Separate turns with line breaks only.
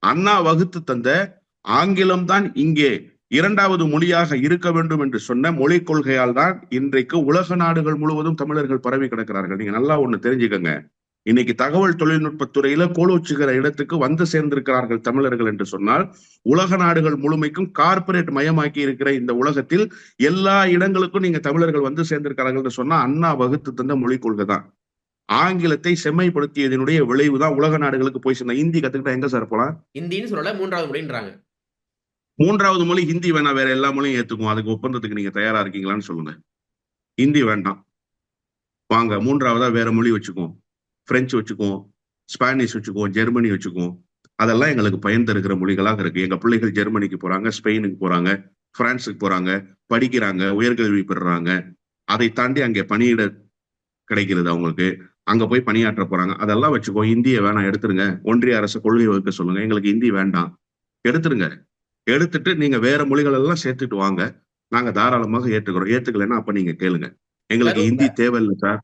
அண்ணா வகுத்து தந்த ஆங்கிலம் தான் இங்கே இரண்டாவது மொழியாக இருக்க வேண்டும் என்று சொன்ன மொழிக் கொள்கையால் தான் இன்றைக்கு உலக நாடுகள் முழுவதும் தமிழர்கள் பரவி கிடக்கிறார்கள். நீங்க நல்லா ஒண்ணு தெரிஞ்சுக்கங்க. இன்னைக்கு தகவல் தொழில்நுட்பத் துறையில கோலோச்சுகிற இடத்துக்கு வந்து சேர்ந்திருக்கிறார்கள் தமிழர்கள் என்று சொன்னால், உலக நாடுகள் முழுமைக்கும் கார்ப்பரேட் மயமாக்கி இருக்கிற இந்த உலகத்தில் எல்லா இடங்களுக்கும் நீங்க தமிழர்கள் வந்து சேர்ந்திருக்கிறார்கள் என்று சொன்னா அண்ணா வகுத்து தந்த மொழிக் கொள்கை தான். ஆங்கிலத்தை செம்மைப்படுத்தியதனுடைய விளைவு தான் உலக நாடுகளுக்கு போய் சேர்ந்த. ஹிந்தி கத்துக்கிட்டா எங்க சார் போலாம்?
ஹிந்தின்னு சொல்லல, மூன்றாவது மொழின்றாங்க.
மூன்றாவது மொழி ஹிந்தி வேணா, வேற எல்லா மொழியும் ஏத்துக்கும். அதுக்கு ஒப்பந்தத்துக்கு நீங்க தயாரா இருக்கீங்களான்னு சொல்லுங்க. ஹிந்தி வேண்டாம், வாங்க மூன்றாவதா வேற மொழி வச்சுக்குவோம். பிரெஞ்சு வச்சுக்குவோம், ஸ்பானிஷ் வச்சுக்குவோம், ஜெர்மனி வச்சுக்குவோம். அதெல்லாம் எங்களுக்கு பயன் தருகிற மொழிகளாக இருக்கு. எங்க பிள்ளைகள் ஜெர்மனிக்கு போறாங்க, ஸ்பெயினுக்கு போறாங்க, பிரான்ஸுக்கு போறாங்க, படிக்கிறாங்க, உயர்கல்வி பெறுறாங்க. அதை தாண்டி அங்கே பணியிட கிடைக்கிறது அவங்களுக்கு. அங்க போய் பணியாற்ற போறாங்க. அதெல்லாம் வச்சுக்கோ. இந்திய வேணாம், எடுத்துருங்க. ஒன்றிய அரசு கொள்கை வகுக்க சொல்லுங்க. எங்களுக்கு இந்தி வேண்டாம், எடுத்துருங்க. எடுத்துட்டு நீங்க வேற மொழிகள் எல்லாம் சேர்த்துட்டு வாங்க, நாங்க தாராளமாக ஏற்றுக்கிறோம். ஏத்துக்கலைன்னா அப்ப நீங்க கேளுங்க. எங்களுக்கு
சார்,
ஹிந்தி தேவையில்லை சார்,